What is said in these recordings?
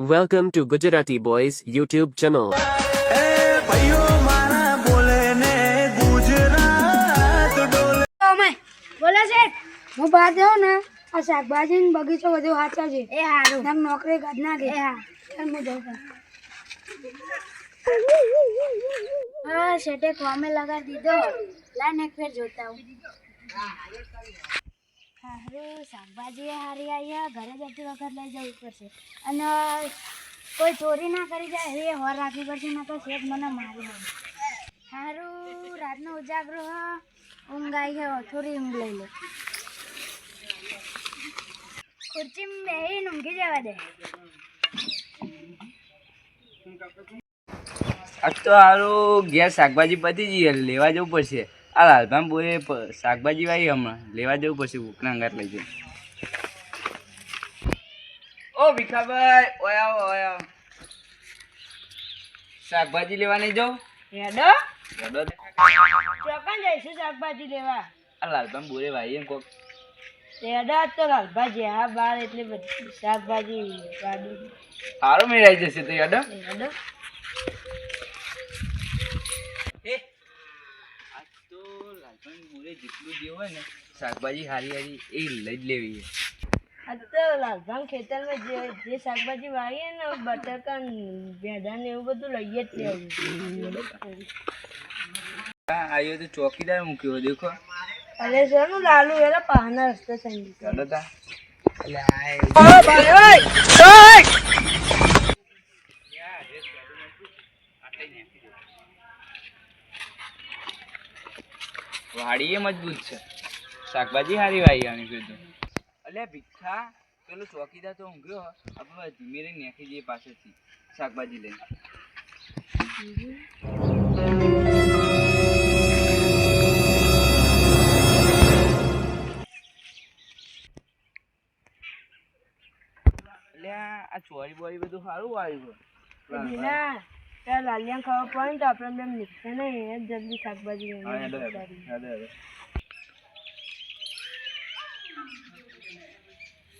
Welcome to Gujarati Boys YouTube channel. બોલો છે હું બહાર જાઉં ને આ શાકભાજી બગીચો બધું હાચા છે એ હારું નક નોકરી કાઢ નાખે એ હા ચાલ હું જાઉં હા શેઠે કોમે લગા દીધો લાન એક ફેર જોતા હું હારું શાકભાજી હારી આયા ઘરે જતી વખત લઈ જવું પડશે અને કોઈ ચોરી ના કરી જાય એ હોર રાખવી પડશે ના તો શેઠ મને મારી દે હારું રાતનો ઉજાગરો ઊંઘ આવી છે થોડી ઊંઘ લઈ લે ખુરચીમાં બેહીને ઊંઘી જવા દે આજ તો હારું ઘેર શાકભાજી પતી જઈએ લેવા જવું પડશે. આ લાલભાઈ બોલે શાકભાજી વાવી હમણાં લેવા જવું પડશે. ભૂખના અંગાત લઈ જાય. ઓ ભીખાભાઈ ઓય આવો ઓય આવો. શાકભાજી લેવા નહીં જાઉં? હેડો હેડો ચોકન જઈશું શાકભાજી લેવા આ લાલભાઈ બોલે ભાઈ એમ કોક હેડો તો શાકભાજી આ બાર એટલે બધી શાકભાજી ગાડી સારું મેળાઈ જશે તો હેડો. હેડો આજ તો લાલભાઈ બોલે જેટલું જે હોય ને શાકભાજી હારી હારી એ લઈ જ લેવી છે. આ તો લાલભાઈ ખેતરમાં જે શાકભાજી વાવીએ ને બટાકા ભેંડા ને એવું બધું લઈએ જ લેવું આવ્યો તો ચોકીદાર મૂક્યો દેખો. અરે શેનું લાલુ એના પાના રસ્તે થઈ હેડો તા વાડી એ મજબૂત છે. શાકભાજી હારી વાઈ આની કીધું. અલ્યા ભીખા પેલો ચોકીદાર તો ઊંઘ્યો. આપણે ધીમે રહીને નાખી જઈએ પાછળથી શાકભાજી લઈને. અલ્યા આ ચોરી બોરી બધું સારું આવ્યું છે. ના ત્યાં લાલિયા ખાવા પડે તો આપણે બેમ નીકળે નહીં એ જલ્દી શાકભાજી હા, હેડો, હેડો, હેડો, હેડો.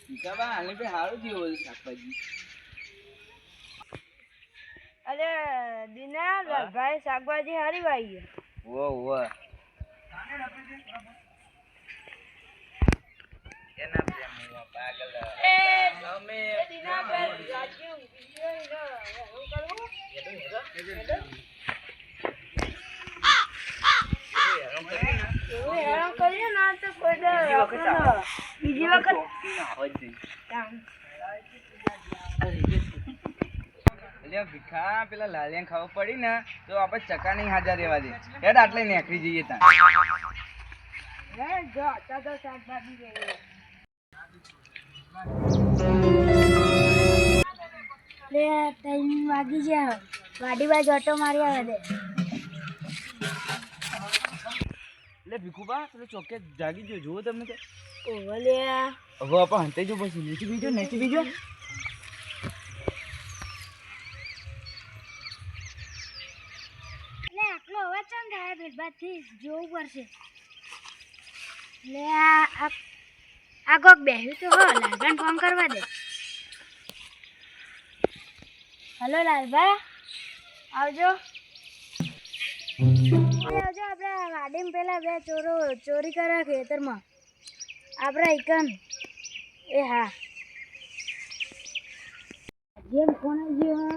ભીખાબા, આને ભાઈ સારું થયું બધું શાકભાજી. અરે દીના લાલભાઈ શાકભાજી હારી વાવી વો વો એના પ્રેમમાં પાગલ અમે દીના પર રાજ્ય હેરાન કરીએ ના તો બીજી વખત ભીખા પેલા લાલિયા ખાવા પડી ને તો આપણે ચકા નહીં હાજર રહેવા દે. હેડ આટલે નીકળી જઈએ ત્યાં. જો તો શાકભાજી લે ટાઈમ વાગી જાય વાડી બાજુ ઓટો મારી આવે દે એટલે ભીખુબા પેલો ચોકે જાગી ગયો જુઓ તમને તો. ઓહો લે હવે આપણે હંતે જો પછી નીચે બીજો નીચે બીજો. લે આટલો અવાજ ચમ થાય ભેટભાથી જોવું પડશે લે આ કોક બેહ્યું તો હો લાલભાઈ ફોન કરવા દે હલો લાલભાઈ આવજો આવજો આપણે વાડીમાં પેલા બે ચોરો ચોરી કર્યા ખેતરમાં આપણા ઇકન એ હા જેમ ફોન આવી ગયો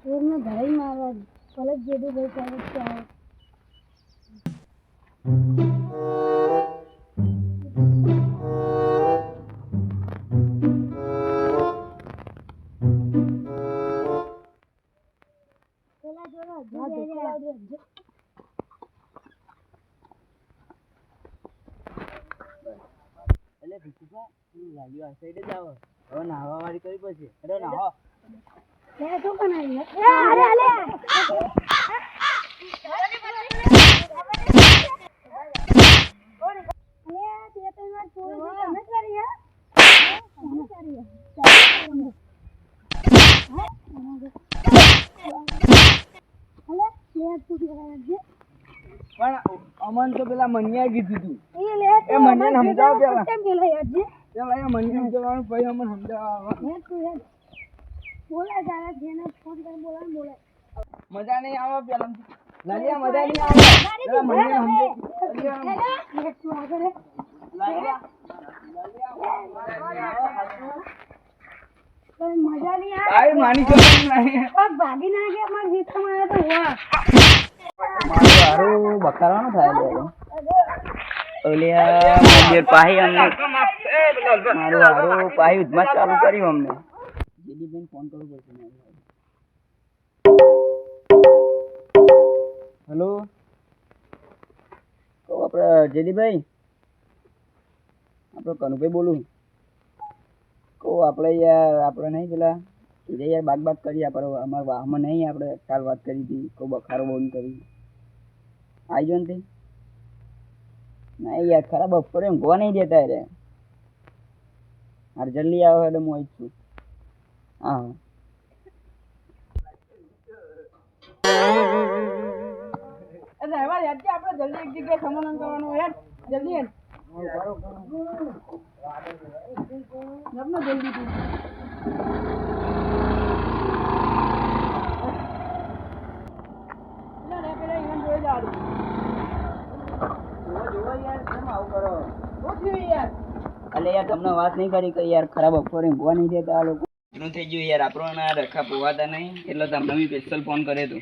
ચોરને ધરાઈ મારવા પલક જેડું ભાઈ ચાલે છે પેલા જોડો એટલે ભીખુબા પેલું લાગ્યું આ સાઈડે જ આવો. હવે નાહવા વાળી કરી પછી હેડો નાહો. લે તો કનાઈ અરે અરે પણ અમન તો પેલા મનિયા કીધું તું એ મને સમજાવો પેલા. કેમ પેલા યાદ છે પેલા એ મને સમજાવવાનું પછી અમને સમજાવવાનું. બોલા તારા જેને ફોન કરી બોલા બોલે મજા નહીં આવે પેલા લાલિયા મજા નહીં આવે જરા મને સમજે લાલિયા મજા નહીં આવે આઈ માની જો નહીં પગ ભાગી નાખે અમાર જીતમાં આવે તો વાહ મારું હારું બકારાનું થાય લે ઓલિયા મંદિર પાહી અમને મારું હારું પાહી ઉધમાં ચાલુ કર્યું અમને દીદીબેન ફોન કરવો પડશે હેલો તો આપણે જેદીભાઈ આપણે કનુભાઈ બોલું કહો આપણે યાર આપણે નહીં પેલા કીધે યાર બાગ કરી આપણે અમારા વાહમાં નહીં આપણે કાલ વાત કરી હતી કહો બખારો બંધ કરી આવી જો ને તે ના યાર ખરાબ બપોરે ઊંઘવા નહીં દેતા રે હાર જલ્દી આવો એટલે હું આવી છું હા ડ્રાઈવર યાદ કે આપણે જલ્દી એક જગ્યાએ સમાધાન કરવાનું યાર જલ્દી યાર જબનો જલ્દી તું પેલા ઈવન જોઈ જાડું જોવો યાર કેમ આવું કરો શું થયું યાર અલે યાર તમને વાત નહીં કરી કે યાર ખરાબ બપોરે ઊંઘવા નહીં દેતા આ લોકો એનું થઈ ગયું યાર આપણો રખા પોવાતા નહીં એટલે તમને મેં સ્પેશિયલ ફોન કર્યો હતો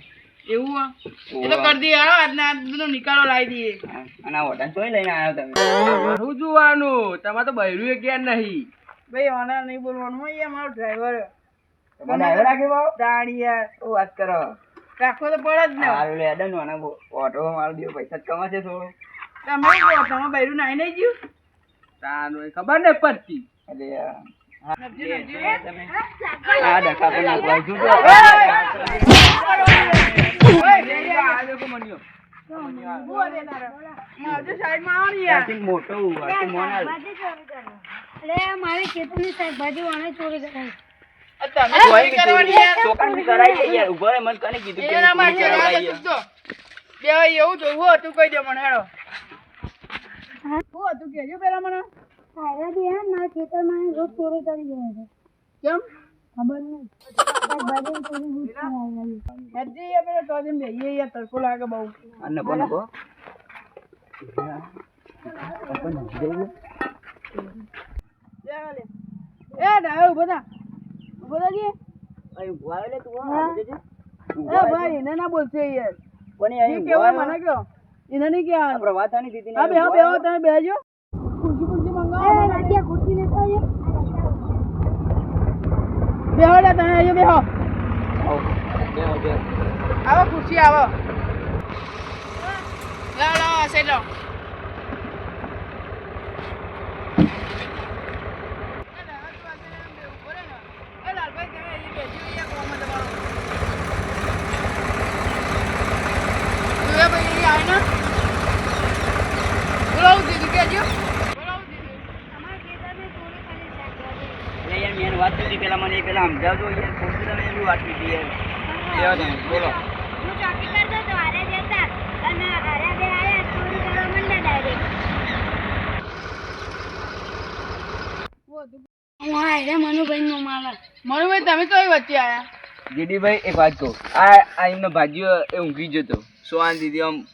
એવું એ તો કરી દઈએ હાલો આજના આજનો નિકાલો લાવી દઈએ અને આ હોટલ જોઈ લઈને આવ્યો તમે મારું જોવાનું તમારે તો બૈરું એ ક્યાં નહીં ભાઈ ઓના નહીં બોલવાનું હોય યાર મારો ડ્રાઈવર તમે ડ્રાઈવર રાખ્યો બાવ દાણી યાર શું વાત કરો રાખવો તો પડે જ ને હારું લે અડન મને ઓટો મારો દીધો પૈસા જ કમાશે થોડો તમે કહો તમે બૈરું નાઈ નહીં ગયું તાનું ખબર ને પડતી અરે હા ડખા પણ નાખવા છું મોટો મોનાલ અરે મારી ખેતરની શાકભાજી વાળા ચોરી કરાવી ચોકડી કરાઈ યાર ઉભો રે મને કને કીધું કે એવું જોવું હતું કહી દે મને હેડો શું હતું કેજો પેલા મને સારા બી હે મારા ખેતરમાં રોજ ચોરી કરી જાય છે કેમ ખબર નહીં શાકભાજી ચોરી રોજ કરાવી હજી યાર પેલા તો જેમ બેહીએ યાર તડકો લાગે બહુ અન્ન પણ કો એ ડાયો ઉભો થા જી એ ભાઈ એને ના બોલશે યાર કોની ઈ કેવો મને કયો એને નહીં કહેવાનું આપણે વાત આની દીદી હા બેહો બેહો તમે બેહજો ખુરશી મંગાવો એ રાજા ખુરશી લેતો આવજો બેહો લે તમે અહીંયા બેહો આવો ખુરશી આવો લાવ લાવ સેટ લાવ મેં વાત કરી પેલા મને પેલા સમજાવજો યાર ખોટી તમે એવી વાત કીધી યાર તમે બોલો હું ચોકી કરતો તો હારે જતા અને હારે બે આયા ચોરી કરવા માંડ્યા ડાયરેક્ટ હા એટલે મનુભાઈ નો મામા મનુભાઈ તમે તો વચ્ચે આયા જીડીભાઈ એક વાત કહું આ એમનો ભાજીઓ એ ઊંઘી જતો સોહાન દીદી આમ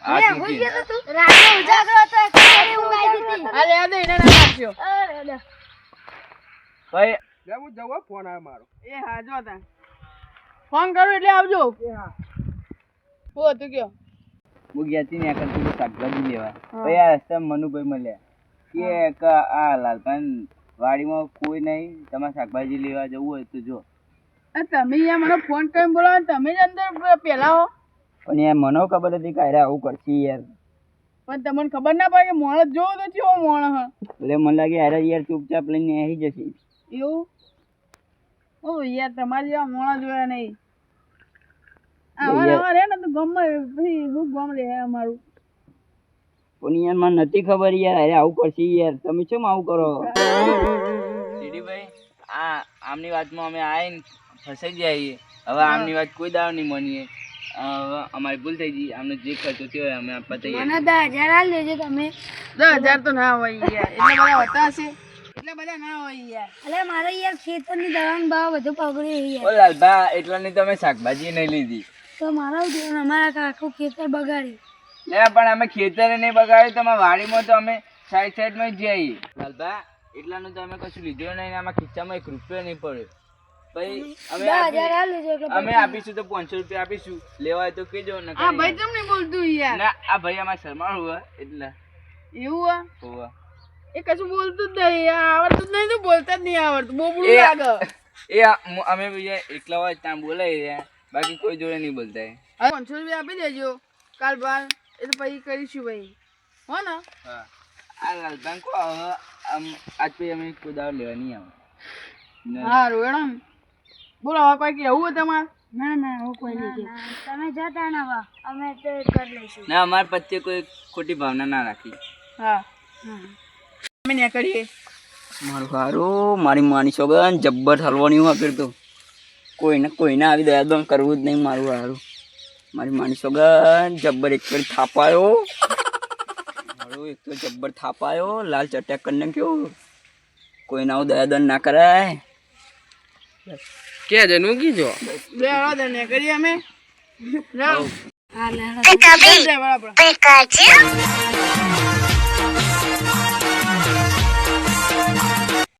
રાતે ઉજાગરો હતો ખરી ઊંઘાઈ દીધી આ લે દે એને ના નાખ્યો અરે લે ભાઈ લે હું જવા ફોન આવ્યો મારો એ હા જો તા ફોન કરું એટલે આવજો એ હા શું હતું કયો હું ગયાથી ને આકલ પેલું શાકભાજી લેવા ભાઈ આ રસ્તામાં મનુભાઈ મળ્યા કે આ લાલપાન વાડીમાં કોઈ નહીં તમારે શાકભાજી લેવા જવું હોય તો જો તમે યાર મને ફોન કરીને બોલાવો તમે જ અંદર પેલા હો પણ યાર મને ખબર હતી કે અરે આવું કરશે યાર પણ તમને ખબર ના પડે કે માણસ જોવો તો કેવો માણસ હ એટલે મને લાગે અરે યાર ચૂપચાપ લઈને આવી જશે એવું ઓ યાર તમારે જેવા માણસ જોયા નહીં આવા રે ને તો ગમે ભાઈ હું ગમ રે અમારું પણ યાર મને નથી ખબર યાર અરે આવું કરશે યાર તમે કેમ આવું કરો સીડીભાઈ આમની વાતમાં અમે આવીને ફસાઈ જઈએ હવે આમની વાત કોઈ દાવ નહીં માનીએ હવે અમારી ભૂલ થઈ ગઈ આમને જે ખર્ચો થયો અમે આપવા તૈયાર મને 10,000 આલ દેજો તમે 10,000 તો ના હોય યાર એટલે બધા હોતા હશે એટલા બધા ના હોય યાર. એટલે મારે યાર ખેતરની દવાનો ભાવ બધું બગડ્યું યાર. ઓ લાલભા એટલાની તો અમે શાકભાજી નહીં લીધી. તો મારા જીવન અમારા કાકુ ખેતર બગાડી. લે પણ અમે ખેતરે નહીં બગાડ્યું તો અમારા વાડીમાં તો અમે સાઈડમાં જ જઈએ. લાલભા એટલાનું તો અમે કશું લીધું નહીં ને આમાં ખિસ્સામાં 1 રૂપિયો નહીં પડ્યો. ભાઈ અમે આપીશું તો 500 રૂપિયા આપીશું. લેવા હોય તો કહેજો ને. આ ભાઈ તમને બોલતું યાર. ના આ ભાઈ અમારે શરમાળ હોય એટલે એવું હોવા. એ કશું બોલતું જ નહીં યાર. આવડતું જ નહીં તો બોલતા જ નહીં આવડતું. બોબડું લાગે. અમે બીજા એકલા હોય ત્યાં બોલાય રહ્યા, બાકી કોઈ જોડે નહીં બોલતા. હવે 500 રૂપિયા આપી દેજો કાલ બાર. એ તો પછી કરીશું ભાઈ, હો ને? હા આ લાલભાઈ કો હવે આજ પછી અમે કોઈ દાવ લેવા નહીં આવે. હા રોયણ બોલો હવે કોઈ કેવું હોય તમારે? ના ના હું કોઈ નહીં. તમે જતા ને હવે અમે તો કરી લઈશું. ના અમારા પ્રત્યે કોઈ ખોટી ભાવના ના રાખી. હા અમે ને કરીએ. મારું સારું મારી માની સોગન જબ્બર હલવાની હું કરતો. કોઈને આવી દયા કરવું જ નહીં. મારું સારું મારી માની સોગન જબ્બર એક પર થાપાયો. મારું એક તો જબ્બર થાપાયો. લાલ ચટ્યા કરીને કેવું કોઈને આવું દયા ના કરાય. કે જનું કીજો બે હળો ને કરીએ અમે. હા લે. બરાબર.